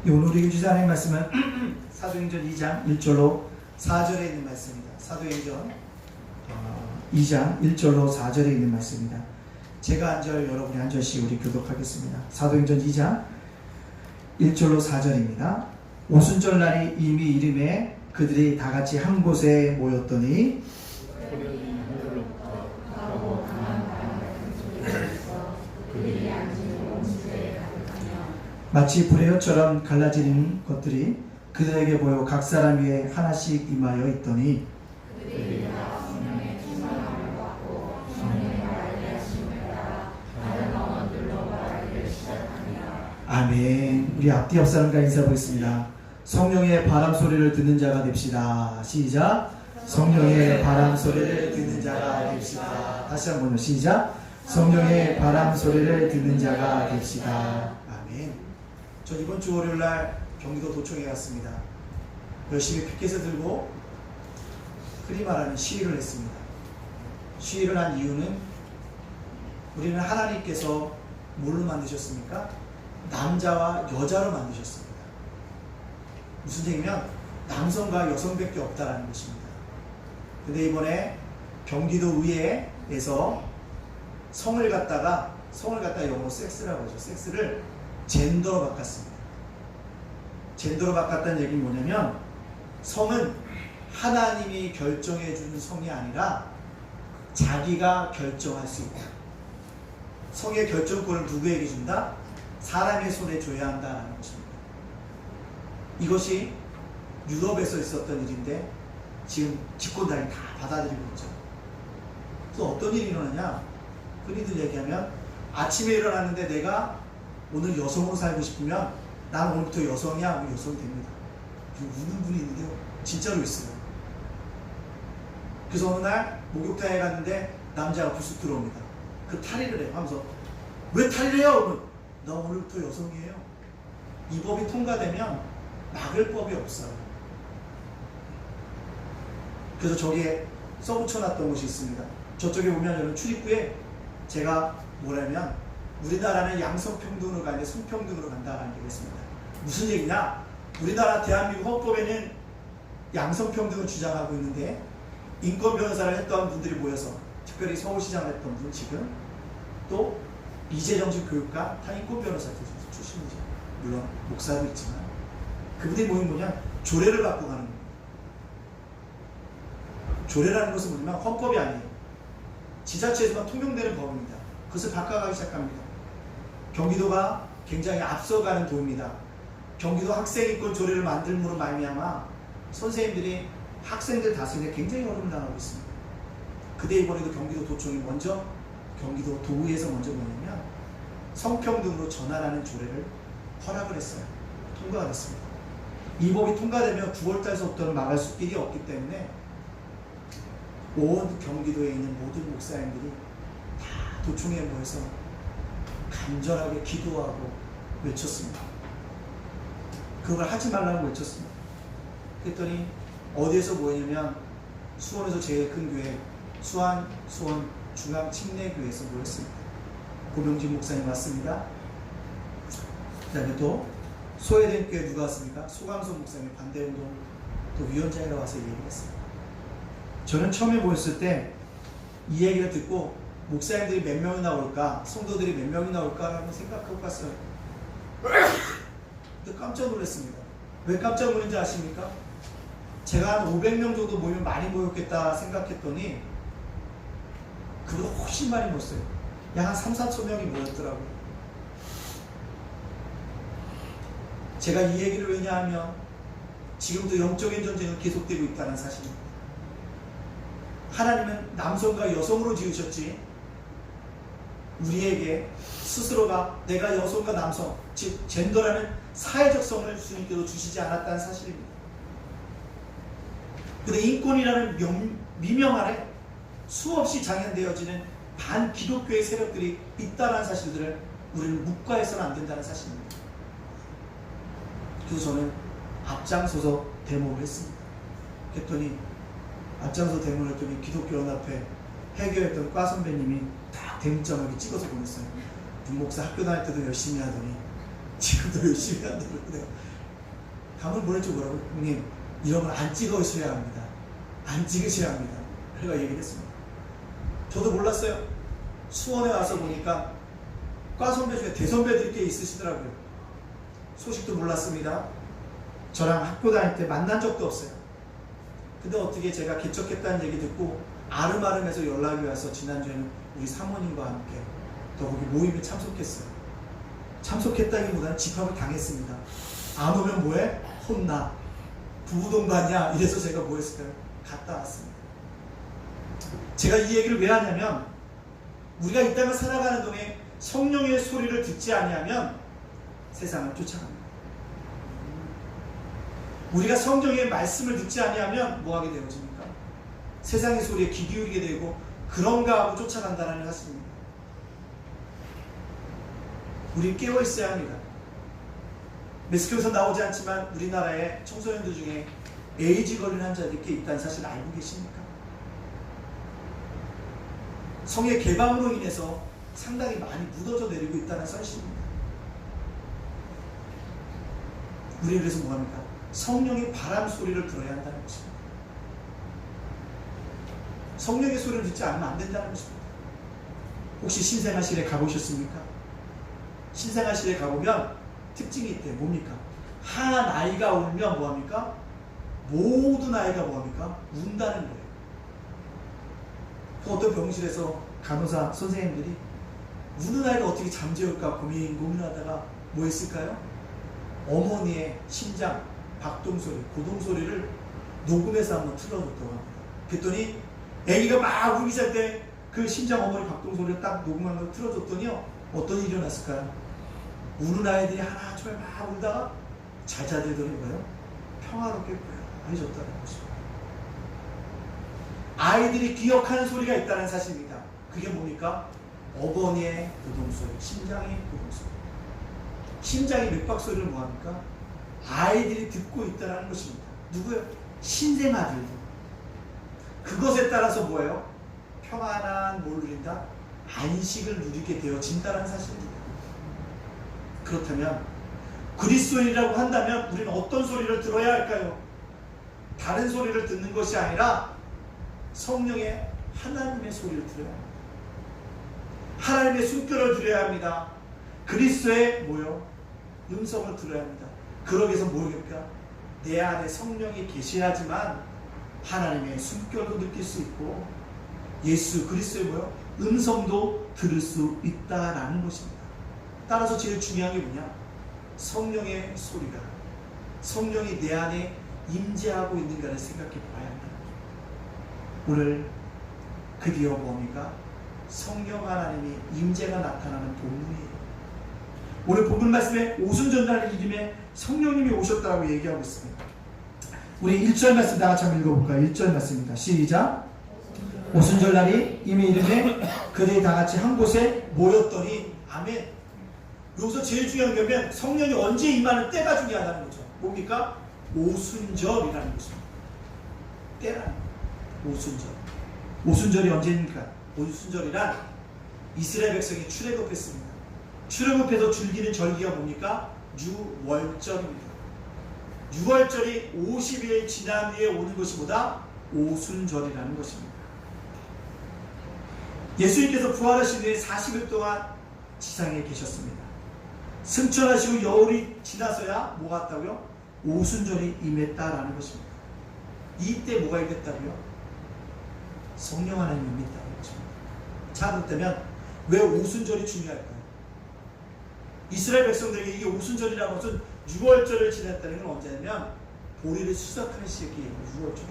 오늘 우리에게 주신 하나님의 말씀은 사도행전 2장 1절로 4절에 있는 말씀입니다. 사도행전 2장 1절로 4절에 있는 말씀입니다. 제가 한 절, 여러분이 한 절씩 우리 교독하겠습니다. 사도행전 2장 1절로 4절입니다. 오순절날이 이미 이름에 그들이 다 같이 한 곳에 모였더니 마치 불의 혀처럼 갈라지는 것들이 그들에게 보여 각 사람 위에 하나씩 임하여 있더니 아멘. 우리 앞뒤 옆 사람과 인사 보겠습니다. 성령의 바람 소리를 듣는 자가 됩시다. 시작. 성령의 바람 소리를 듣는 자가 됩시다. 다시 한번요. 시작. 성령의 바람 소리를 듣는 자가 됩시다. 아멘. 전 이번 주 월요일날 경기도 도청에 갔습니다. 열심히 피켓을 들고 흔히 말하는 시위를 했습니다. 시위를 한 이유는 우리는 하나님께서 뭘로 만드셨습니까? 남자와 여자로 만드셨습니다. 무슨 얘기냐면 남성과 여성밖에 없다라는 것입니다. 근데 이번에 경기도 의회에서 성을 갖다가 영어로 섹스라고 하죠. 섹스를 젠더로 바꿨습니다. 젠더로 바꿨다는 얘기는 뭐냐면 성은 하나님이 결정해 주는 성이 아니라 자기가 결정할 수 있다. 성의 결정권을 누구에게 준다? 사람의 손에 줘야 한다는 것입니다. 이것이 유럽에서 있었던 일인데 지금 집권당이 다 받아들이고 있죠. 또 어떤 일이 일어나냐? 흔히들 얘기하면 아침에 일어났는데 내가 오늘 여성으로 살고 싶으면 난 오늘부터 여성이야 하면 여성이 됩니다. 우는 분이 있는데요. 진짜로 있어요. 그래서 어느 날 목욕탕에 갔는데 남자가 불쑥 들어옵니다. 그 탈의를 해요. 하면서 왜 탈의를 해요? 나 오늘부터 여성이에요. 이 법이 통과되면 막을 법이 없어요. 그래서 저기에 써붙여놨던 곳이 있습니다. 저쪽에 보면 여러분 출입구에 제가 뭐라면 우리나라는 양성평등으로 가는데 성평등으로 간다라는 얘기가 있습니다. 무슨 얘기냐? 우리나라 대한민국 헌법에는 양성평등을 주장하고 있는데 인권 변호사를 했던 분들이 모여서 특별히 서울시장을 했던 분 지금 또 이재정식 교육과 다 인권 변호사 출신이죠. 물론 목사도 있지만 그분들이 모인 뭐냐? 조례를 갖고 가는 겁니다. 조례라는 것은 뭐냐면 헌법이 아니에요. 지자체에서만 통용되는 법입니다. 그것을 바꿔가기 시작합니다. 경기도가 굉장히 앞서가는 도입니다. 경기도 학생인권 조례를 만들므로 말미암아 선생님들이 학생들 다스리는데 굉장히 어려움을 당하고 있습니다. 그때 이번에도 경기도 도청이 먼저 경기도 도의에서 먼저 뭐냐면 성평등으로 전환하는 조례를 허락을 했어요. 통과가 됐습니다. 이 법이 통과되면 9월달서부터는 막을 수 길이 없기 때문에 온 경기도에 있는 모든 목사님들이 다 도청에 모여서 간절하게 기도하고 외쳤습니다. 그걸 하지 말라고 외쳤습니다. 그랬더니 어디에서 모였냐면 수원에서 제일 큰 교회 수원 중앙침례교회에서 모였습니다. 고명진 목사님 왔습니다. 그 다음에 또 소외된 교회 누가 왔습니까? 소강선 목사님 반대운동 또 위원장이라 와서 얘기를 했습니다. 저는 처음에 모였을 때 이 얘기를 듣고 목사님들이 몇 명이 나올까, 성도들이 몇 명이 나올까 라고 생각하고 갔어요. 근데 깜짝 놀랐습니다. 왜 깜짝 놀랐는지 아십니까? 제가 한 500명 정도 모이면 많이 모였겠다 생각했더니 그보다 훨씬 많이 모였어요. 약 한 3, 4천 명이 모였더라고요. 제가 이 얘기를 왜냐하면 지금도 영적인 전쟁은 계속되고 있다는 사실입니다. 하나님은 남성과 여성으로 지으셨지 우리에게 스스로가 내가 여성과 남성 즉 젠더라는 사회적 성을 주님께서 주시지 않았다는 사실입니다. 근데 인권이라는 미명 아래 수없이 장현되어지는 반기독교의 세력들이 있다는 사실들을 우리는 묵과해서는 안 된다는 사실입니다. 그래서 저는 앞장서서 데모를 했습니다. 그랬더니 앞장서 데모를 했더니 기독교연합회 해교했던 과 선배님이 딱 대문짝하게 찍어서 보냈어요. 윤 목사 학교 다닐 때도 열심히 하더니 지금도 열심히 한다고 내가 가문 보냈죠. 뭐라고? 형님, 이런 건 안 찍으셔야 합니다. 안 찍으셔야 합니다. 그래가 얘기를 했습니다. 저도 몰랐어요. 수원에 와서 보니까 과 선배 중에 대선배들이 꽤 있으시더라고요. 소식도 몰랐습니다. 저랑 학교 다닐 때 만난 적도 없어요. 근데 어떻게 제가 개척했다는 얘기 듣고 아름아름해서 연락이 와서 지난주에는 우리 사모님과 함께 또 거기 모임에 참석했어요. 참석했다기보다는 집합을 당했습니다. 안 오면 뭐해? 혼나. 부부동반이야. 이래서 제가 뭐 했을까요? 갔다 왔습니다. 제가 이 얘기를 왜 하냐면 우리가 이 땅을 살아가는 동안 성령의 소리를 듣지 아니하면 세상을 쫓아갑니다. 우리가 성경의 말씀을 듣지 아니하면 뭐 하게 되어집니까? 세상의 소리에 귀 기울이게 되고 그런가 하고 쫓아간다는 사실입니다. 우리 깨어 있어야 합니다. 메스크에서 나오지 않지만 우리나라의 청소년들 중에 에이즈 걸린 환자들이 꽤 있다는 사실 알고 계십니까? 성의 개방으로 인해서 상당히 많이 묻어져 내리고 있다는 사실입니다. 우리는 그래서 뭐합니까? 성령의 바람 소리를 들어야 한다는 것입니다. 성령의 소리를 듣지 않으면 안 된다는 것입니다. 혹시 신생아실에 가보셨습니까? 신생아실에 가보면 특징이 있대요. 뭡니까? 한 아이가 울면 뭐합니까? 모든 아이가 뭐합니까? 운다는 거예요. 어떤 병실에서 간호사 선생님들이 우는 아이를 어떻게 잠재울까 고민하다가 뭐 했을까요? 어머니의 심장, 박동소리, 고동소리를 녹음해서 한번 틀어줬다고 합니다. 그랬더니 아기가 막 울기 시작할 때 그 심장 어머니 박동소리를 딱 녹음한 걸 틀어줬더니요. 어떤 일이 일어났을까요? 우는 아이들이 하나 둘 막 울다가 잘 자들더니 뭐예요? 평화롭게 해줬다는 것입니다. 아이들이 기억하는 소리가 있다는 사실입니다. 그게 뭡니까? 어머니의 고동소리, 심장의 고동소리. 심장의 맥박소리를 뭐합니까? 아이들이 듣고 있다는 것입니다. 누구요? 신생아들도. 그것에 따라서 뭐예요? 평안한 뭘 누린다? 안식을 누리게 되어진다는 사실입니다. 그렇다면 그리스도인이라고 한다면 우리는 어떤 소리를 들어야 할까요? 다른 소리를 듣는 것이 아니라 성령의 하나님의 소리를 들어야 합니다. 하나님의 숨결을 들어야 합니다. 그리스도의 뭐요? 음성을 들어야 합니다. 그러기 위해서 뭐겠습니까? 내 안에 성령이 계셔야지만 하나님의 숨결도 느낄 수 있고 예수 그리스도의 뭐요? 음성도 들을 수 있다라는 것입니다. 따라서 제일 중요한 게 뭐냐? 성령의 소리가 성령이 내 안에 임재하고 있는가를 생각해 봐야 한다. 오늘 드디어 뭡니까? 성령 하나님이 임재가 나타나는 본문이에요. 오늘 본문 말씀에 오순절날 이름에 성령님이 오셨다고 얘기하고 있습니다. 우리 1절 말씀 다 같이 한번 읽어볼까요? 1절 말씀입니다. 시작. 오순절날이 이미 이름에 그들이 다 같이 한 곳에 모였더니 아멘. 여기서 제일 중요한 게 뭐냐면 성령이 언제 임하는 때가 중요하다는 거죠. 뭡니까? 오순절이라는 것입니다. 때라는 거예요. 오순절. 오순절이 언제입니까? 오순절이란 이스라엘 백성이 출애굽했습니다. 출애굽해서 즐기는 절기가 뭡니까? 유월절입니다. 유월절이 50일 지난 뒤에 오는 것이 뭐다? 오순절이라는 것입니다. 예수님께서 부활하신 후에 40일 동안 지상에 계셨습니다. 승천하시고 여울이 지나서야 뭐가 왔다고요? 오순절이 임했다라는 것입니다. 이때 뭐가 임했다고요? 성령 하나님이 임했다는 것입니다. 자, 그렇다면 왜 오순절이 중요할까요? 이스라엘 백성들에게 이게 오순절이라는 것은 6월절을 지냈다는 건 언제냐면 보리를 수확하는 시기예요. 6월절.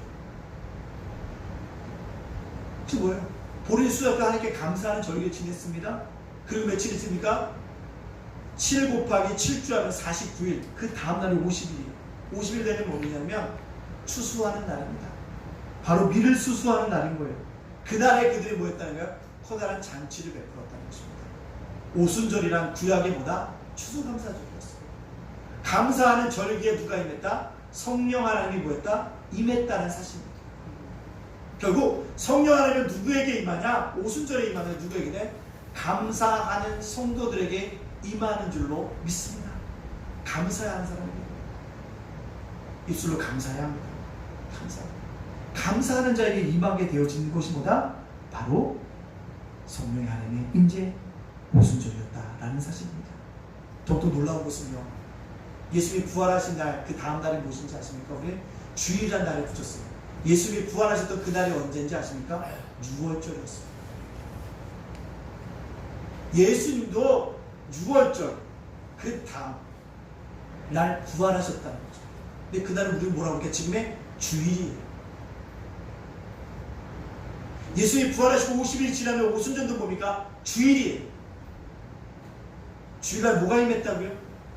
그게 뭐예요? 보리를 수확하고 하나님께 감사하는 절기를 지냈습니다. 그리고 며칠 있습니까? 7 곱하기 7주 하면 49일. 그 다음날이 50일이에요. 50일 되면 뭐냐면 추수하는 날입니다. 바로 밀을 수수하는 날인 거예요. 그날에 그들이 뭐 했다는 거예요? 커다란 잔치를 베풀었다는 것입니다. 오순절이란 구약의 뭐다? 추수감사절이었어요. 감사하는 절기에 누가 임했다? 성령 하나님이 뭐 했다? 임했다는 사실입니다. 결국 성령 하나님은 누구에게 임하냐? 오순절에 임하면 누구에게 돼? 감사하는 성도들에게 임하는 줄로 믿습니다. 감사하는 사람에게. 입술로 감사해야 합니다. 감사하는 자에게 임하게 되어진 것이 뭐다? 바로 성령의 하나님의 임재 오순절이었다라는 사실입니다. 더욱더 놀라운 것은요, 예수님이 부활하신 날, 그 다음 날이 무엇인지 아십니까? 우리 주일이라는 날에 붙였어요. 예수님이 부활하셨던 그 날이 언제인지 아십니까? 6월절이었어요. 예수님도 6월절 그 다음 날 부활하셨다는 거죠. 근데 그날은 우리는 뭐라고 그러니까 지금의 주일이에요. 예수님이 부활하시고 50일 지나면 오순절도 뭡니까? 주일이에요. 주일날 뭐가 임했다고요?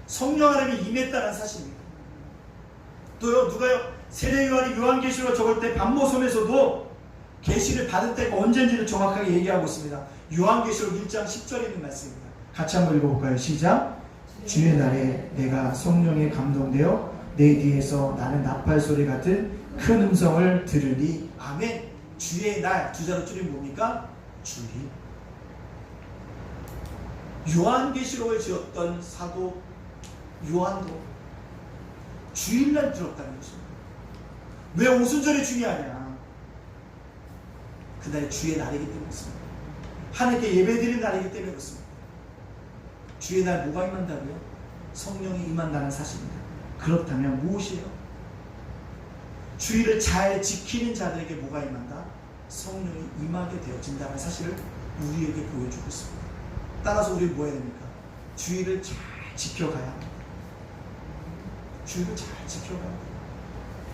성령 하나님이 임했다는 사실입니다. 또요, 누가요? 세례 요한이 요한계시록 적을 때 반모섬에서도 계시를 받을 때가 언제인지를 정확하게 얘기하고 있습니다. 요한계시록 1장 10절에 있는 말씀입니다. 같이 한번 읽어볼까요? 시작. 주의 날에 내가 성령에 감동되어 내 뒤에서 나는 나팔 소리 같은 큰 음성을 들으니. 아멘. 주의 날, 두 자로 줄이면 뭡니까? 주일. 요한계시록을 지었던 사도 요한도 주일날 들었다는 것입니다. 왜 오순절이 중요하냐? 그날이 주의 날이기 때문에 그렇습니다. 하나님께 예배드리는 날이기 때문에 그렇습니다. 주의 날 뭐가 임한다고요? 성령이 임한다는 사실입니다. 그렇다면 무엇이에요? 주의를 잘 지키는 자들에게 뭐가 임한다? 성령이 임하게 되어진다는 사실을 우리에게 보여주고 있습니다. 따라서 우리 뭐 해야 됩니까? 주의를 잘 지켜가야 합니다. 주의를 잘 지켜가야 합니다.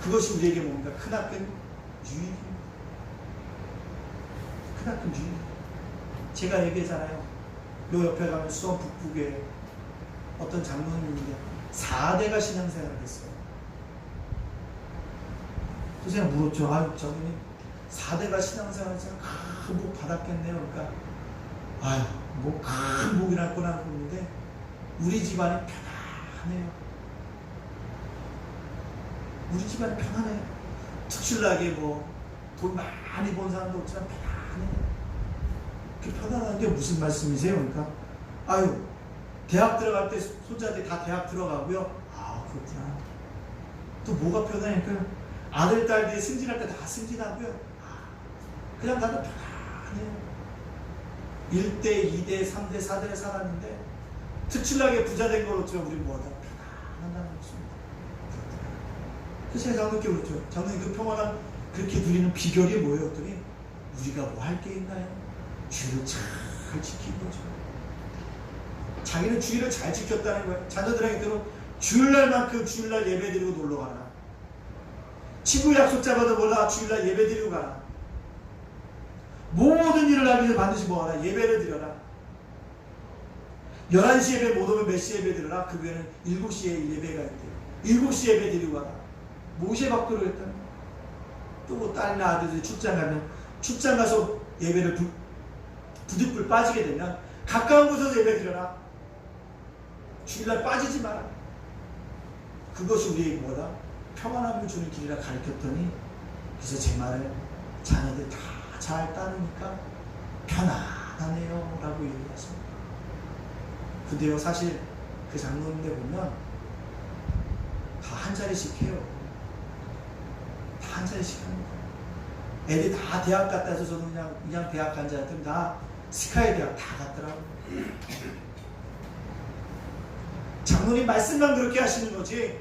그것이 우리에게 뭡니까? 크나큰 유익입니다. 크나큰 유익. 제가 얘기했잖아요. 요 옆에 가면 수원 북북에 어떤 장로님인데 4대가 신앙생활을 했어요. 그래서 제가 물었죠. 아유, 장로님 4대가 신앙생활을 해서 큰 복 받았겠네요. 그러니까 아유, 뭐 큰 복이랄 거나 보는데 우리 집안이 편안해요. 우리 집안이 편안해요. 특출나게 뭐 돈 많이 번 사람도 없지만 편안해요. 그 편안한 게 무슨 말씀이세요? 그러니까 아유, 대학 들어갈 때 손자들이 다 대학 들어가고요. 아, 그렇구나. 또 뭐가 편하니까 아들, 딸들이 승진할 때 다 승진하고요. 아, 그냥 나도 편안해요. 1대, 2대, 3대, 4대를 살았는데 특출나게 부자 된 걸 어쩌면 우리 뭐하다 편안하다는 것입니다. 그래서 제가 장로님께 그랬죠. 장로님, 그 평안함 그렇게 누리는 비결이 뭐예요? 그랬더니 우리가 뭐 할 게 있나요? 주의를 잘 지킨 거죠. 자기는 주의를 잘 지켰다는 거예요. 자녀들에게도 주일날만큼 주일날 예배드리고 놀러가라. 친구 약속 잡아도 몰라 주일날 예배드리고 가라. 모든 일을 하기 위해서 반드시 뭐하라? 예배를 드려라. 11시 예배 못 오면 몇 시 예배 드려라? 그 외에는 7시에 예배가 있대요. 7시 예배 드리고 가라. 모세박도를 했다는 거예요. 또 뭐 딸이나 아들들이 출장 가면 출장 가서 예배를 부득불 빠지게 되면 가까운 곳에서 예배 드려라. 주일날 빠지지 마라. 그것이 우리에게 뭐다? 평안함을 주는 길이라 가르쳤더니 그래서 제 말을 자녀들 다 잘 따르니까 편안하네요 라고 얘기했습니다. 근데요, 사실 그 장로님들 보면 다 한 자리씩 해요. 다 한 자리씩 합니다. 애들 다 대학 갔다 해서 저는 그냥 대학 간 자들 다 스카이 대학 다 갔더라고요. 장로님 말씀만 그렇게 하시는 거지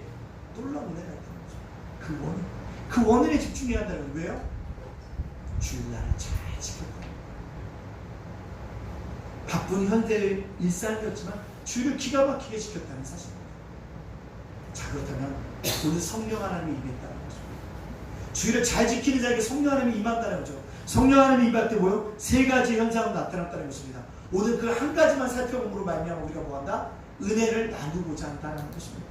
놀라운 은혜가 있다는 거죠. 그 원인에 집중해야 한다는 거예요. 왜요? 주일날을 잘 지켰다. 바쁜 현대 일상이었지만 주일을 기가 막히게 지켰다는 사실입니다. 자, 그렇다면 오늘 성령 하나님이 임했다는 거죠. 주일을 잘 지키는 자에게 성령 하나님이 임한다는 거죠. 성령 하나님이 임할 때 뭐요? 세 가지 현상으로 나타났다는 것입니다. 오늘 그 한 가지만 살펴봄으로 말미암아 우리가 뭐한다? 은혜를 나누고자 한다는 것입니다.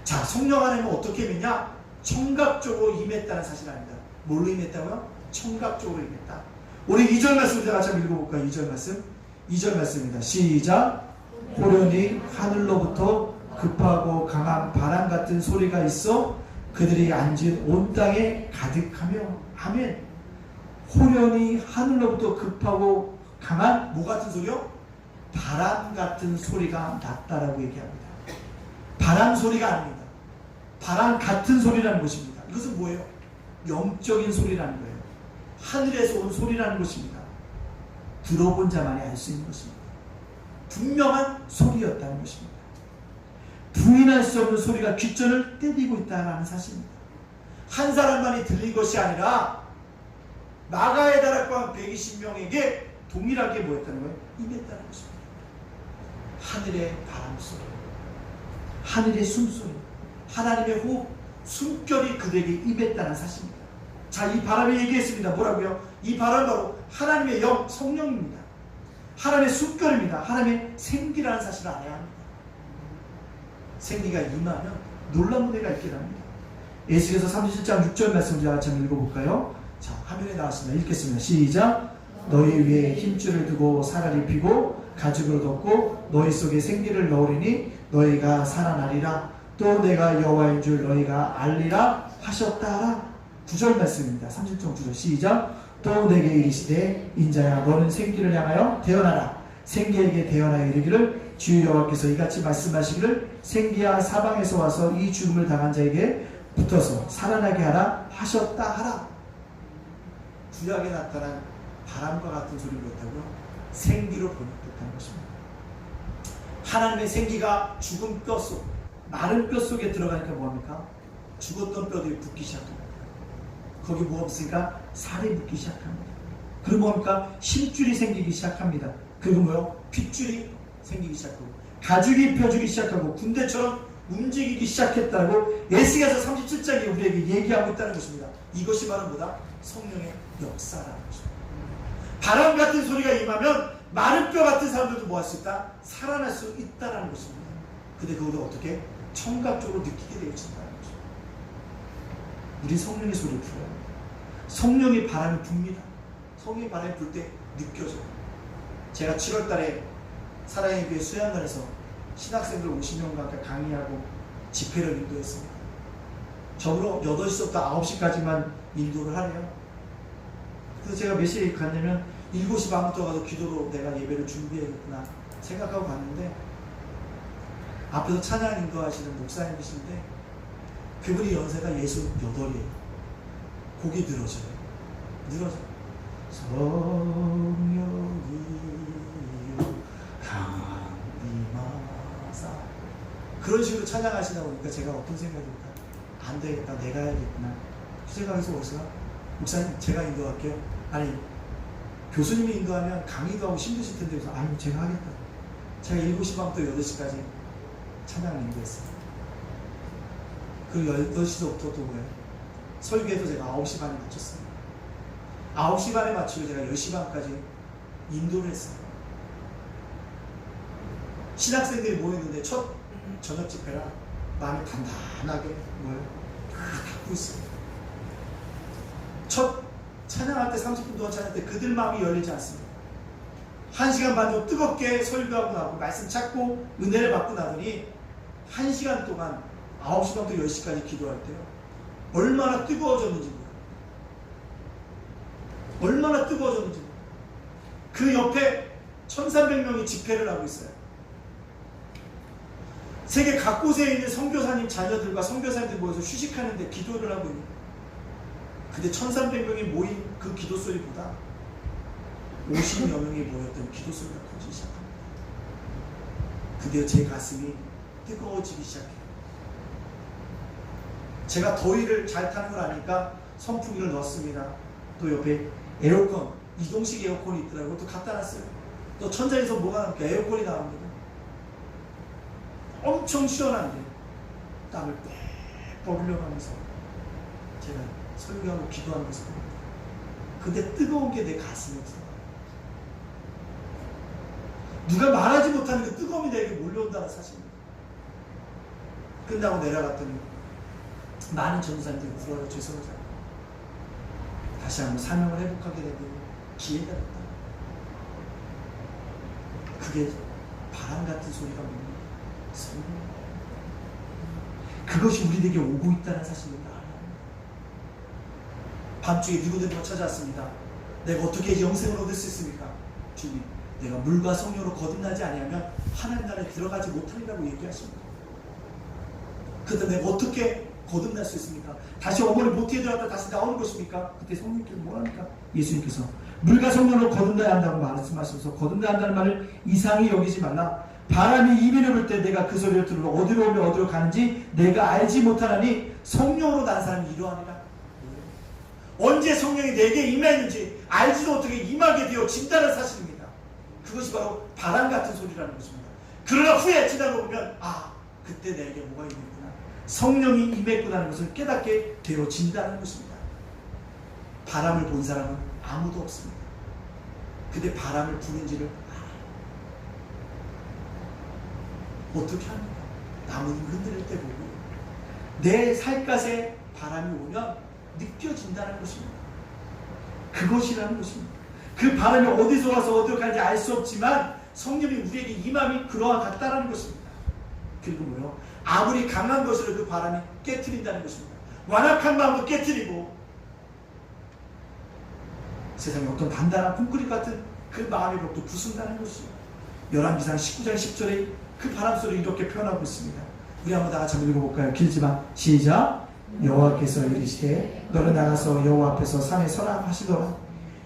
자, 성령 하나님은 어떻게 임했냐? 청각적으로 임했다는 사실 아닙니다. 뭘로 임했다고요? 청각적으로 임했다. 우리 2절 말씀 같이 한번 읽어볼까요? 2절 말씀. 2절 말씀입니다. 시작. 호련히 하늘로부터 급하고 강한 바람 같은 소리가 있어 그들이 앉은 온 땅에 가득하며. 아멘. 호련히 하늘로부터 급하고 강한 뭐 같은 소리요? 바람 같은 소리가 났다라고 얘기합니다. 바람 소리가 아닙니다. 바람 같은 소리라는 것입니다. 이것은 뭐예요? 영적인 소리라는 거예요. 하늘에서 온 소리라는 것입니다. 들어본 자만이 알 수 있는 것입니다. 분명한 소리였다는 것입니다. 부인할 수 없는 소리가 귓전을 때리고 있다는 사실입니다. 한 사람만이 들린 것이 아니라 마가의 다락방 120명에게 동일하게 뭐였다는 거예요? 임했다는 것입니다. 하늘의 바람소리, 하늘의 숨소리, 하나님의 호흡, 숨결이 그들에게 임했다는 사실입니다. 자, 이 바람을 얘기했습니다. 뭐라고요? 이 바람은 바로 하나님의 영, 성령입니다. 하나님의 숨결입니다. 하나님의 생기라는 사실을 알아야 합니다. 생기가 임하면 놀라운 은혜가 있게 됩니다. 에스겔서 37장 6절 말씀 제가 같이 한번 읽어볼까요? 자, 화면에 나왔습니다. 읽겠습니다. 시작. 너희 위에 힘줄을 두고 살을 입히고 가죽으로 덮고 너희 속에 생기를 넣으리니 너희가 살아나리라. 또 내가 여호와인 줄 너희가 알리라 하셨다라. 9절 말씀입니다. 37장 9절 시작. 또 내게 이르시되 인자야 너는 생기를 향하여 태어나라. 생기에게 태어나여 이르기를 주 여호와께서 이같이 말씀하시기를 생기야 사방에서 와서 이 죽음을 당한 자에게 붙어서 살아나게 하라 하셨다 하라. 구약에 나타난 바람과 같은 소리를 했다고요? 생기로 번역됐다는 것입니다. 하나님의 생기가 죽은 뼈 속, 마른 뼈 속에 들어가니까 뭐합니까? 죽었던 뼈들이 붙기 시작합니다. 거기 뭐 없으니까 살이 붙기 시작합니다. 그리고 뭡니까? 힘줄이 생기기 시작합니다. 그리고 뭐요? 핏줄이 생기기 시작하고 가죽이 펴주기 시작하고 군대처럼 움직이기 시작했다고 에스겔서 37장이 우리에게 얘기하고 있다는 것입니다. 이것이 바로 뭐다? 성령의 역사라는 것입니다. 바람 같은 소리가 임하면 마른 뼈 같은 사람들도 뭐 할 수 있다? 살아날 수 있다는 것입니다. 근데 그것을 어떻게? 청각적으로 느끼게 되어진다는 것입니다. 우리 성령의 소리를 들어야 합니다. 성령의 바람이 붑니다. 성령의 바람이 불 때 느껴져요. 제가 7월달에 사랑의 교회 수양관에서 신학생들 50명 가까이 강의하고 집회를 인도했습니다. 적으로 8시부터 9시까지만 인도를 하래요. 그래서 제가 몇 시에 갔냐면 7시 반부터 가서 기도로 내가 예배를 준비해야겠구나 생각하고 갔는데 앞에서 찬양 인도하시는 목사님이신데 그분이 연세가 68이에요. 곡이 늘어져요. 성령이여 강림하사 그런 식으로 찬양하시다 보니까 제가 어떤 생각이 들까? 안 되겠다. 내가 해야겠구나. 그 생각에서 어디서 목사님 제가 인도할게요. 아니 교수님이 인도하면 강의도 하고 힘드실 텐데 그래서 아니 제가 하겠다. 제가 7시 반부터 8시까지 찬양을 인도했어요. 그 8시부터 또 뭐예요? 설교에도 제가 9시 반에 마쳤어요. 9시 반에 마치고 제가 10시 반까지 인도를 했어요. 신학생들이 모였는데 첫 저녁 집회라 마음이 단단하게 뭐예요? 닫고 있어요. 첫 찬양할 때 30분 동안 찬양할 때 그들 마음이 열리지 않습니다. 1시간 반 정도 뜨겁게 설교하고 나고 말씀 찾고 은혜를 받고 나더니 1시간 동안 9시부터 10시까지 기도할 때요. 얼마나 뜨거워졌는지 몰라요. 얼마나 뜨거워졌는지 몰라요. 그 옆에 1300명이 집회를 하고 있어요. 세계 각곳에 있는 선교사님 자녀들과 선교사님들 모여서 휴식하는데 기도를 하고 있는 거예요. 근데 1300명이 모인 그 기도 소리보다 50여 명이 모였던 기도 소리가 커지기 시작합니다. 근데 제 가슴이 뜨거워지기 시작해요. 제가 더위를 잘 타는 걸 아니까 선풍기를 넣었습니다. 또 옆에 에어컨, 이동식 에어컨이 있더라고요. 또 갖다 놨어요. 또 천장에서 뭐가 나옵니까? 에어컨이 나옵니다. 엄청 시원한데 땀을 빽 흘려가면서 제가 설교하고 기도하는 모습을 봅니다. 근데 뜨거운 게 내 가슴에 들어가요. 누가 말하지 못하는 그 뜨거움이 내게 몰려온다는 사실입니다. 끝나고 내려갔더니 많은 전도사님들이 불어요. 죄송하지 않고 다시 한번 사명을 회복하게 되는 기회가 됐다. 그게 바람 같은 소리가 뭡니까? 성령. 그것이 우리에게 오고 있다는 사실을 알아야 합니다. 밤중에 니고데모가 찾아왔습니다. 내가 어떻게 영생을 얻을 수 있습니까? 주님, 내가 물과 성령으로 거듭나지 아니하면 하나님 나라에 들어가지 못하리라고 얘기하십니다. 그때 내가 어떻게 거듭날 수 있습니까? 다시 어머니 모태에 들어갔다 다시 나오는 것입니까? 그때 성령께서 뭐랍니까? 예수님께서 물과 성령으로 거듭나야 한다고 말씀하셔서 거듭나야 한다는 말을 이상히 여기지 말라. 바람이 이민을 불 때 내가 그 소리를 들으러 어디로 오며 어디로 가는지 내가 알지 못하나니 성령으로 난 사람이 이러하니라. 언제 성령이 내게 임했는지 알지도 못하게 임하게 되어진다는 사실입니다. 그것이 바로 바람 같은 소리라는 것입니다. 그러나 후에 지나보면 그때 내게 뭐가 임했구나, 성령이 임했구나는 것을 깨닫게 되어진다는 것입니다. 바람을 본 사람은 아무도 없습니다. 근데 바람을 부는지를 어떻게 합니까? 나무는 흔들릴 때 보고 내 살갗에 바람이 오면 느껴진다는 것입니다. 그것이라는 것입니다. 그 바람이 어디서 와서 어디로 가는지 알 수 없지만 성령이 우리에게 임함이 그러한 같다는 것입니다. 그리고 뭐요? 아무리 강한 것으로 그 바람이 깨트린다는 것입니다. 완악한 마음도 깨트리고 세상에 어떤 단단한 콘크리트 같은 그 마음의 벽도 부순다는 것이죠. 열왕기상 19장 10절에 그 바람소리를 이렇게 표현하고 있습니다. 우리 한번 다 같이 읽어볼까요? 길지만 시작. 여호와께서 이르시되 너는 나가서 여호와 앞에서 산에 서라 하시더라.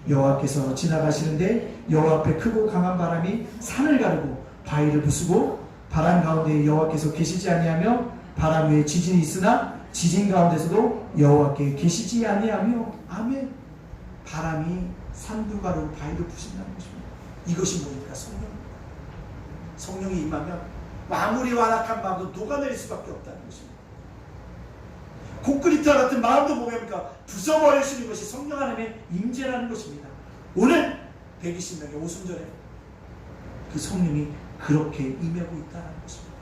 여호와께서 지나가시는데 여호와 앞에 크고 강한 바람이 산을 가르고 바위를 부수고 바람 가운데 여호와께서 계시지 아니하며 바람 위에 지진이 있으나 지진 가운데서도 여호와께 계시지 아니하며. 아멘. 바람이 산도 가르고 바위를 부신다는 것입니다. 이것이 뭡니까? 성령입니다. 성령이 임하면 아무리 완악한 마음도 녹아내릴 수밖에 없다는 것입니다. 콘크리트와 같은 마음도 뭡니까? 부숴버릴 수 있는 것이 성령 하나님의 임재라는 것입니다. 오늘 120명의 오순절에 그 성령이 그렇게 임하고 있다는 것입니다.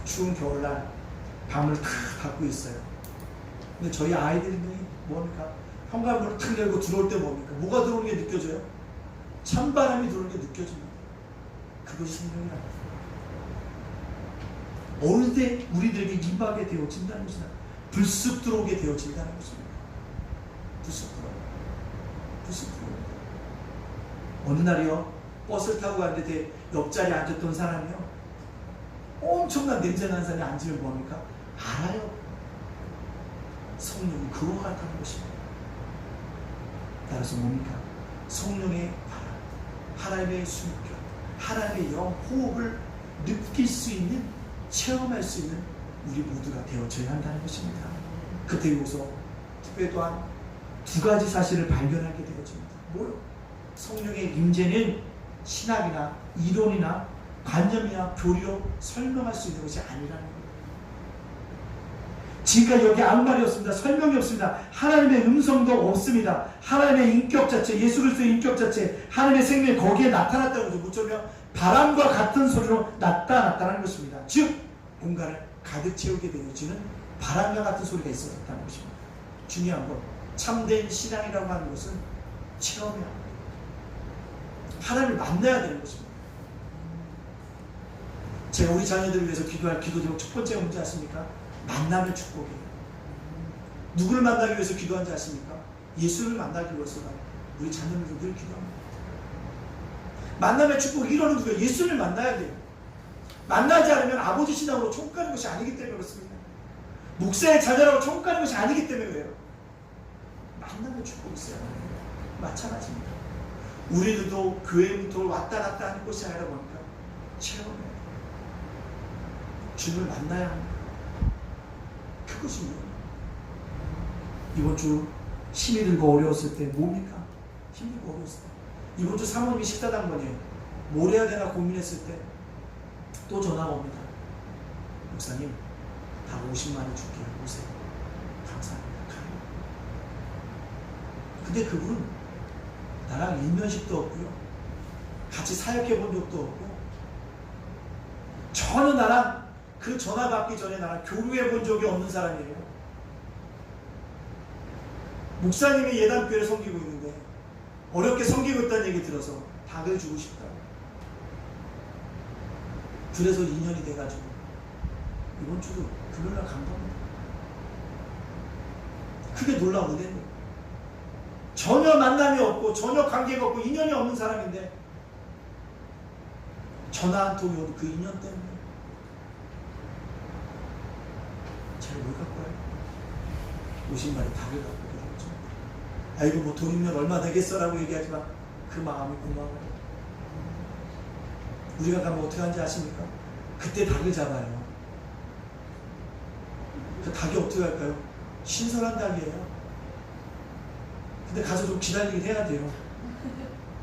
추운 겨울날 밤을 탁 닫고 있어요. 근데 저희 아이들이 뭡니까? 현관문을 탁 열고 들어올 때 뭡니까? 뭐가 들어오는 게 느껴져요? 찬바람이 들어오는 게 느껴집니다. 그것이 성령이랍니다. 어느 때 우리들에게 임하게 되어진다는 것이다. 불쑥 들어오게 되어진다는 것입니다. 불쑥 들어옵니다. 어느 날이요, 버스를 타고 갔는데 옆자리에 앉았던 사람이요, 엄청난 냄새나는 사람이 앉으면 뭐합니까? 알아요. 성령이 그거같다는 것입니다. 따라서 뭡니까? 성령의 바람, 하나님의 숨결, 하나님의 영 호흡을 느낄 수 있는, 체험할 수 있는 우리 모두가 되어져야 한다는 것입니다. 그때 비로소 특별히 또한 두 가지 사실을 발견하게 되어집니다. 뭐요? 성령의 임재는 신학이나 이론이나 관념이나 교리로 설명할 수 있는 것이 아니라는 거예요. 지금까지 여기 아무 말이 없습니다. 설명이 없습니다. 하나님의 음성도 없습니다. 하나님의 인격 자체, 예수 그리스도의 인격 자체, 하나님의 생명이 거기에 나타났다는 거죠. 무엇처럼 바람과 같은 소리로 나타났다는 것입니다. 즉 공간을 가득 채우게 되어지는 바람과 같은 소리가 있었다는 것입니다. 중요한 건 참된 신앙이라고 하는 것은 체험이야. 하나님을 만나야 되는 것입니다. 제가 우리 자녀들을 위해서 기도할 기도 제목 첫 번째가 뭔지 아십니까? 만남의 축복이에요. 누구를 만나기 위해서 기도한지 아십니까? 예수를 만나기 위해서가 우리 자녀들을 늘 기도합니다. 만남의 축복이 이루어지는 누구예요? 예수를 만나야 돼요. 만나지 않으면 아버지 신앙으로 총가는 것이 아니기 때문에 그렇습니다. 목사의 자녀라고 총가는 것이 아니기 때문에 그래요. 만남의 축복이 있어요. 마찬가지입니다. 우리들도 교회 문턱을 왔다 갔다 하는 것이 아니라 보니까 체험해요. 주님을 만나야 합니다. 그것이 뭐예요? 이번 주 힘이 들고 어려웠을 때 뭡니까? 힘들고 어려웠을 때. 이번 주 사모님이 식사당번이에요. 뭘 해야 되나 고민했을 때 또 전화가 옵니다. 목사님, 다 50만 원 줄게요. 오세요. 감사합니다. 가요. 근데 그분은 나랑 일면식도 없고요. 같이 사역해 본 적도 없고 전혀 나랑 그 전화 받기 전에 나랑 교류해 본 적이 없는 사람이에요. 목사님이 예단교회를 섬기고 있는데 어렵게 섬기고 있다는 얘기 들어서 닭을 주고 싶다고. 그래서 2년이 돼가지고 이번 주도 금요일날 간 겁니다. 크게 놀라운 은혜예요. 전혀 만남이 없고 전혀 관계가 없고 인연이 없는 사람인데 전화 한 통이 오고 그 인연 때문에 닭을 뭘 갖고 와요? 50마리 닭을 갖고 들어오죠. 아이고 뭐 돈이면 얼마 되겠어라고 얘기하지만 그 마음이 고마워요. 우리가 가면 어떻게 하는지 아십니까? 그때 닭을 잡아요. 그 닭이 어떻게 할까요? 신선한 닭이에요. 근데 가서 좀 기다리긴 해야 돼요.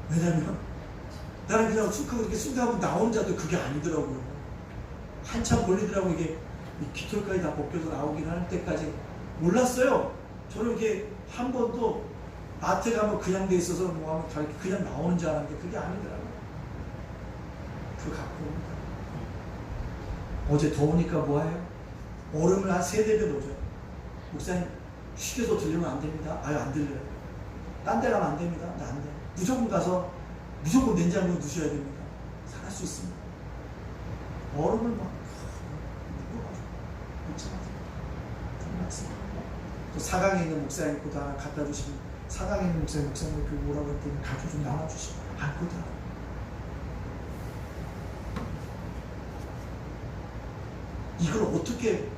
왜냐면 나는 그냥 이렇게 순간하고 나오는 자도 그게 아니더라고요. 한참 걸리더라고. 이게 깃털까지 다 벗겨서 나오긴 할 때까지 몰랐어요. 저는 이게 한 번도 마트 가면 그냥 돼 있어서 뭐 하면 그냥 나오는 줄 알았는데 그게 아니더라고요. 그거 갖고 옵니다. 어제 더우니까 뭐해요? 얼음을 한 3-4배 넣어줘요. 목사님 휴게소 들리면 안 됩니다. 아유 안 들려요. 딴 데 가면 안 됩니다. 나 안 돼. 무조건 가서 무조건 냉장고에 두셔야 됩니다. 살할 수 있습니다. 얼음을 막 넣어가지고 놓지 마세요. 또 사강에 있는 목사님보다 하나 갖다 주시면 사강에 있는 목사님 그 뭐라고 했더니 가져 좀 나눠주시고 알거든. 이걸 어떻게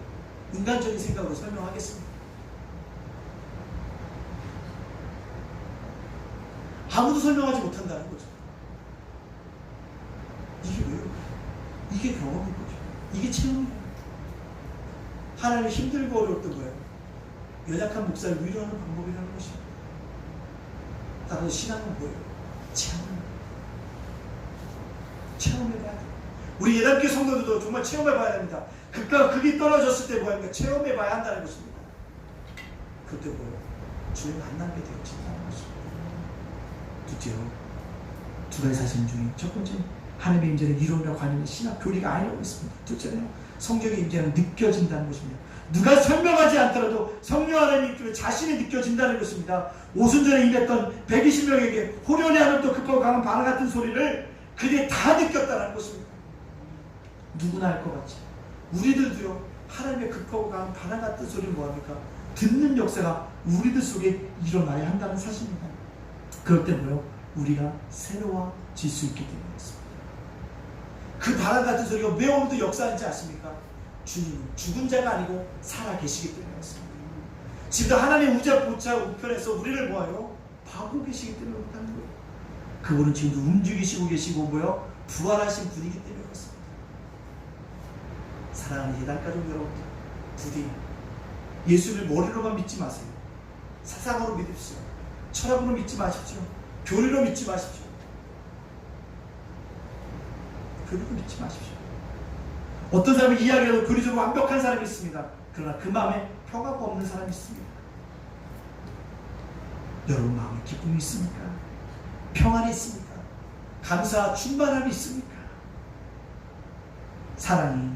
인간적인 생각으로 설명하겠습니까? 아무도 설명하지 못한다는 거죠. 이게 왜요? 이게 경험인 거죠. 이게 체험이에요. 하나님 힘들고 어려웠던 거예요. 연약한 목사를 위로하는 방법이라는 것입니다. 따라서 신앙은 뭐예요? 체험해봐야 돼요. 우리 예단교 성도들도 정말 체험해봐야 됩니다. 극과 극이 떨어졌을 때 뭐합니까? 체험해봐야 한다는 것입니다. 그때 뭐예요? 주님 만나게 되어진다는 것입니다. 둘째로, 두 가지 사실 중에 첫 번째, 하나님의 임재는 이론과 관념의 신학 교리가 아니라고 했습니다. 둘째는요, 성령의 임재는 느껴진다는 것입니다. 누가 설명하지 않더라도 성령 하나님의 입술에 자신이 느껴진다는 것입니다. 오순절에 임했던 120명에게 호련히 하는 또 급하고 강한 바람 같은 소리를 그들이 다 느꼈다는 것입니다. 누구나 할 것 같지. 우리들도요, 하나님의 급하고 강한 바람 같은 소리를 뭐합니까? 듣는 역사가 우리들 속에 일어나야 한다는 사실입니다. 그럴 때 뭐요? 우리가 새로워질 수 있기 때문이었습니다. 그 바람 같은 소리가 왜 오늘도 역사하는지 아십니까? 주님은 죽은 자가 아니고 살아 계시기 때문이었습니다. 지금도 하나님 우자 우편에서 우리를 뭐하요? 봐고 계시기 때문에 그렇다는 거예요. 그분은 지금도 움직이시고 계시고 뭐요? 부활하신 분이기 때문에 그렇습니다. 사랑하는 예단가족 여러분들, 부디 예수를 머리로만 믿지 마세요. 사상으로 믿으십시오. 철학으로 믿지 마십시오. 교리로 믿지 마십시오. 교리로 믿지 마십시오. 어떤 사람이 이야기해도 교리적으로 완벽한 사람이 있습니다. 그러나 그 마음에 평화가 없는 사람이 있습니다. 여러분 마음에 기쁨이 있습니까? 평안이 있습니까? 감사, 충만함이 있습니까? 사랑이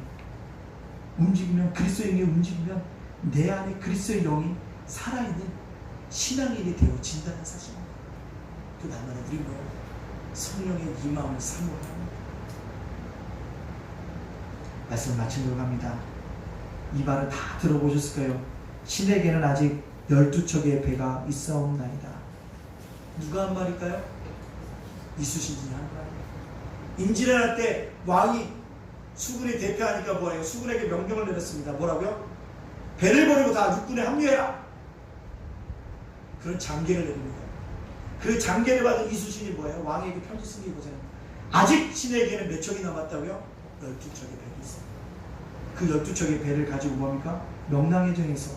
움직이면, 그리스도의 영이 움직이면 내 안에 그리스도의 영이 살아있는 신앙인이 되어진다는 사실입니다. 또 나만은 우리 뭐 성령의 이 마음을 사모하는 겁니다. 말씀을 마치도록 합니다. 이 말을 다 들어보셨을까요? 신에게는 아직 12척의 배가 있사옵나이다. 누가 한 말일까요? 이수신이 한 말이에요. 임진왜란 때 왕이 수군이 대표하니까 뭐예요? 수군에게 명령을 내렸습니다. 뭐라고요? 배를 버리고 다 육군에 합류해라. 그런 장계를 내립니다. 그 장계를 받은 이수신이 뭐예요? 왕에게 편지 쓴 게 보세요. 아직 신에게는 몇 척이 남았다고요? 12척의 배가 있어요. 그 12척의 배를 가지고 뭡니까? 명랑해정에서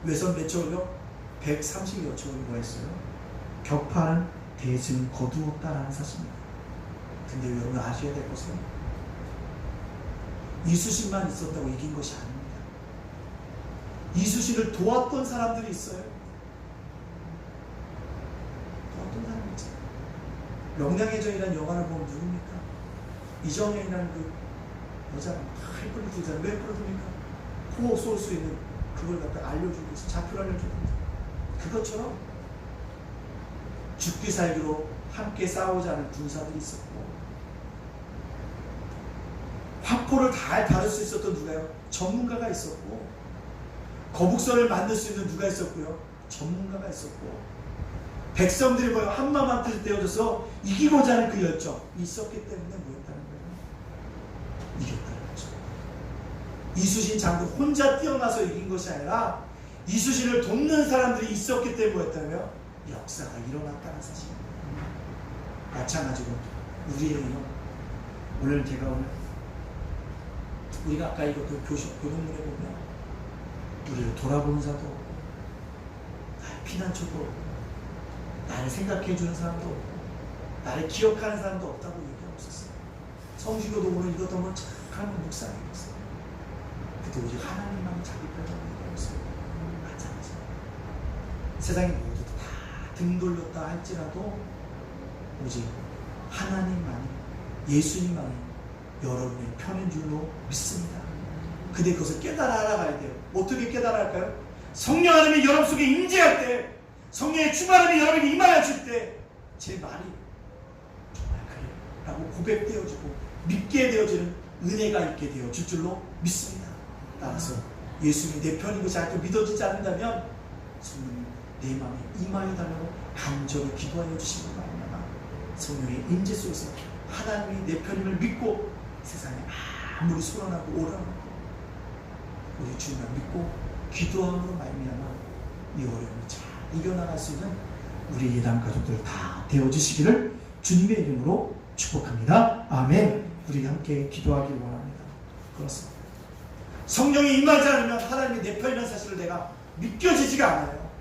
외선 몇 척을요? 130여 척을 뭐했어요? 격파하는 대승을 거두었다라는 사실입니다. 근데 여러분 아셔야 될 것은 이수신만 있었다고 이긴 것이 아닙니다. 이수신을 도왔던 사람들이 있어요. 도왔던 사람이 있어요. 명량해정이라는 영화를 보면 누굽니까? 이정현이라는 그 여자가 막 헬프를 들잖아요. 왜 헬프를 듭니까? 호흡 쏠 수 있는 그걸 갖다 알려주고 있어요. 좌표를 알려주고 있어요. 그것처럼 죽기 살기로 함께 싸우자는 군사들이 있었고, 화포를 다 다룰 수 있었던 누가요? 전문가가 있었고, 거북선을 만들 수 있는 누가 있었고요? 전문가가 있었고, 백성들이 뭐요? 한마음 한뜻 되어져서 이기고자 하는 그 열정이 있었기 때문에 뭐였다는 거예요? 이겼다는 거죠. 이수신 장군 혼자 뛰어나서 이긴 것이 아니라 이수신을 돕는 사람들이 있었기 때문이었다며 역사가 일어났다는 사실입니다. 마찬가지로 우리에게요, 오늘 우리가 아까 이것도 교동문에 보면 우리를 돌아보는 사람도 없고 나를 피난처도 없고 나를 생각해주는 사람도 없고 나를 기억하는 사람도 없다고 얘기하고 있었어요. 성주교도 오늘 이것 한번 착하는 묵상이었어요. 그때 오직 하나님만 자기 편이라고 얘기하고 있어요. 마찬가지로 세상의 모두 다 등 돌렸다 할지라도 오직 하나님만이, 예수님만이 여러분의 편인 줄로 믿습니다. 근데 그것을 깨달아 알아가야 돼요. 어떻게 깨달아 할까요? 성령 하나님이 여러분 속에 임재할 때, 성령의 충만함이 여러분에게 임하여질 때 제 말이 정말 그래요 라고 고백되어지고 믿게 되어지는 은혜가 있게 되어질 줄로 믿습니다. 따라서 예수님이 내 편인 것이 아직도 믿어지지 않는다면 성령님 내 마음에 임하여달라고 간절히 기도하여 주시기 바랍니다. 성령의 임재 속에서 하나님이 내 편임을 믿고 세상에 아무리 소란하고 오란하고 우리 주님을 믿고 기도함으로 말미암아 이 어려움을 잘 이겨나갈 수 있는 우리 예담 가족들 다 되어주시기를 주님의 이름으로 축복합니다. 아멘. 우리 함께 기도하길 원합니다. 그렇습니다. 성령이 임하지 않으면 하나님이 내 편이라는 사실을 내가 믿겨지지가 않아요.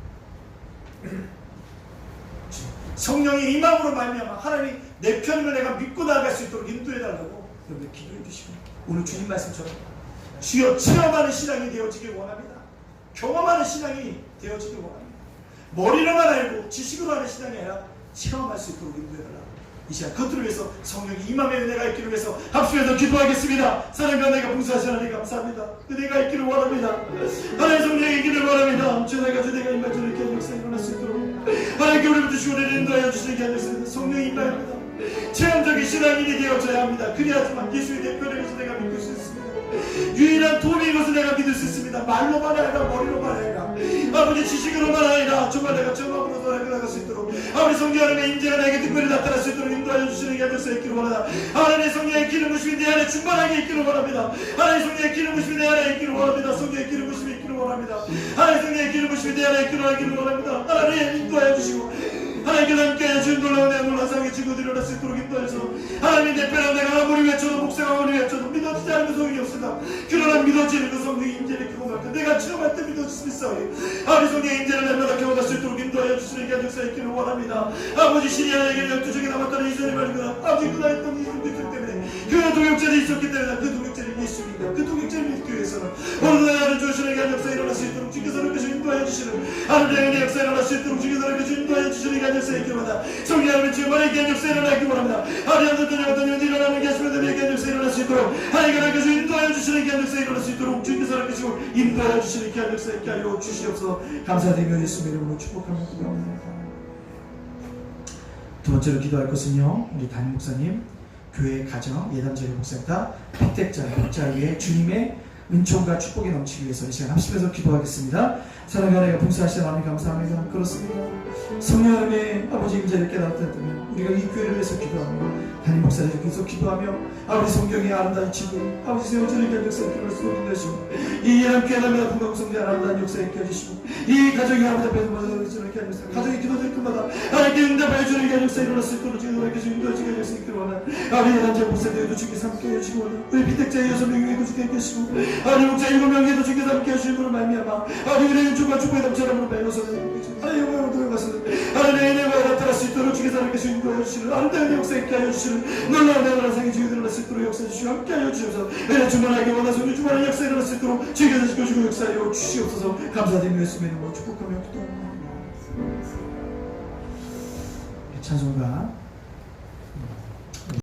성령이 임함으로 말미암아 하나님이 내 편임을 내가 믿고 나아갈 수 있도록 인도해달라고 여러분 기도해 주시고 오늘 주님 말씀처럼 주여 체험하는 신앙이 되어지길 원합니다. 경험하는 신앙이 되어지길 원합니다. 머리로만 알고 지식으로 하는 신앙이 아니라 체험할 수 있도록 인도해달라고 이 시간 그것들을 위해서 성령이 임함의 은혜가 있기를 위해서 합심해서 기도하겠습니다. 사랑과 은혜가 봉사하신 하나님 감사합니다. 은혜가 있기를 원합니다. 하나님 성령이 있기를 원합니다. 주내가 임할 줄 이렇게 역사 일어날 수 있도록 하나님께 우리부터 주를 인도하여 주시게 하겠습니다. 성령이 임해야 합니다. 체험적인 신앙인이 되어져야 합니다. 그래야지만 예수의 대표를 해서 내가 믿을 수 있습니다. 유일한 도움인 것을 내가 믿을 수 있습니다. 말로만 아니라 머리로만 아니라 아버지 지식으로만 아니라 정말 내가 정확으로 나아갈 수 있도록 아버지 성령 하나님의 임재가 내게 특별히 나타날 수 있도록 인도하여 주시는 게 될수 있기를 원합니다. 하나님의 성령의 기름 부심이 내 안에 충만하게 있기를 원합니다. 하나님의 성령의 기름 부심이 내 안에 있기를 원합니다. 성령의 기름 부심이 있기를 원합니다. 하나님의 성령의 기름 부심이 내 안에 있기를 원합니다. 하나님 인도하여 주시고 하나님께 함께 주신 놀라운 내 놀라상의 친구들이 일어날 수 있도록 인도해서 하나님이 내 편을 내가 아무리 외쳐도 목사가 아무리 외쳐도 믿어지지 않는 소용이 없습니다. 그러나 믿어지는 그 성령의 임재를 경험할 때 내가 체험할 때 믿어질 수 있어요. 아버지 성령의 임재를 날마다 경험할 수 있도록 인도하여 주시는 게 역사 있기를 원합니다. 아버지 시리아에게 12적이 남았다는 이전의 말이구나. 아버지 그날 했던 이 믿기 때문에 그 동역자들이 있었기 때문에 그 동역자를 예수입니다. 그 동역자를 믿기 위해서는 오늘도 나를 주시는 게 역사 일어날 수 있도록 주께서 이렇게 인도하여 주시는 하나님의 역사 일어날 수 있도록 주께서 이렇게 인도하여 주시는 게 역사 있기를 원합니다. 성령 하나님의 지금만의 게 역사 일어나기 원합니다. 하나님 어떤 일이 일어나는 게 하시면 되는 게 역사 일어날 수 있도록 하나님께 이렇게 인도하여 주시는 게 역사 일어날 수 있도록 주께서 이렇게 인도하여 주시는 게 역사 있게 하여 주시옵소서. 감사드리며 예수님의 이름으로 축복하며 기도합니다. 두 번째로 기도할 것은요, 우리 담임 목사님 교회 가정 예담제일 목사님과 픽택자 목자 위에 주님의 은총과 축복이 넘치기 위해서 이 시간 합심해서 기도하겠습니다. 사랑의 하나님 봉사하시는 하나님 감사합니다. 그렇습니다. 성령 하나님의 아버지 임재를 깨달았다면 우리가 이 교회를 위해서 기도하며 담임 목사님을 계속 기도하며 아버지 성경의 아름다운 친구 아버지 세워주는 게 역사에 기도할 수 있는 것이고 이 예람 깨달음에 분명 성경의 아름다운 역사에 있게 해주시고 이 가정이 아버지 앞에서 받아주는 게 아니라 가정이 기도될 때마다 하나님께 응답해 주는 게 역사에 일어날 수 있도록 지금 이렇게 인도해주게 될 수 있기를 원하는 아버지 예람제 목사님도 주께서 함께 해주시고 우리 비택자 6명에도 주께 계시고 아버지 목사 7명에도 주께서 함께 해주시는 분을 말미암아 아버지 우리는 주가 축복의 넘쳐남으로 배워서는 하나님 영광을 들어가서는 하나님의 은혜가 나타날 수 있도록 주께서 함께 인도해 주시는 아름다운 역사 있게 하여 주시는 놀라운 대단한 상이 주께 일어날 수 있도록 역사해 주시고 함께 하여 주시옵소서. 은혜 충만하게 원하서 우리 주만한 역사 일어날 수 있도록 주께서 지켜주고 역사하여 주시옵소서. 감사드리며 예수님의 이름으로 축복하며 기도합니다. 찬송가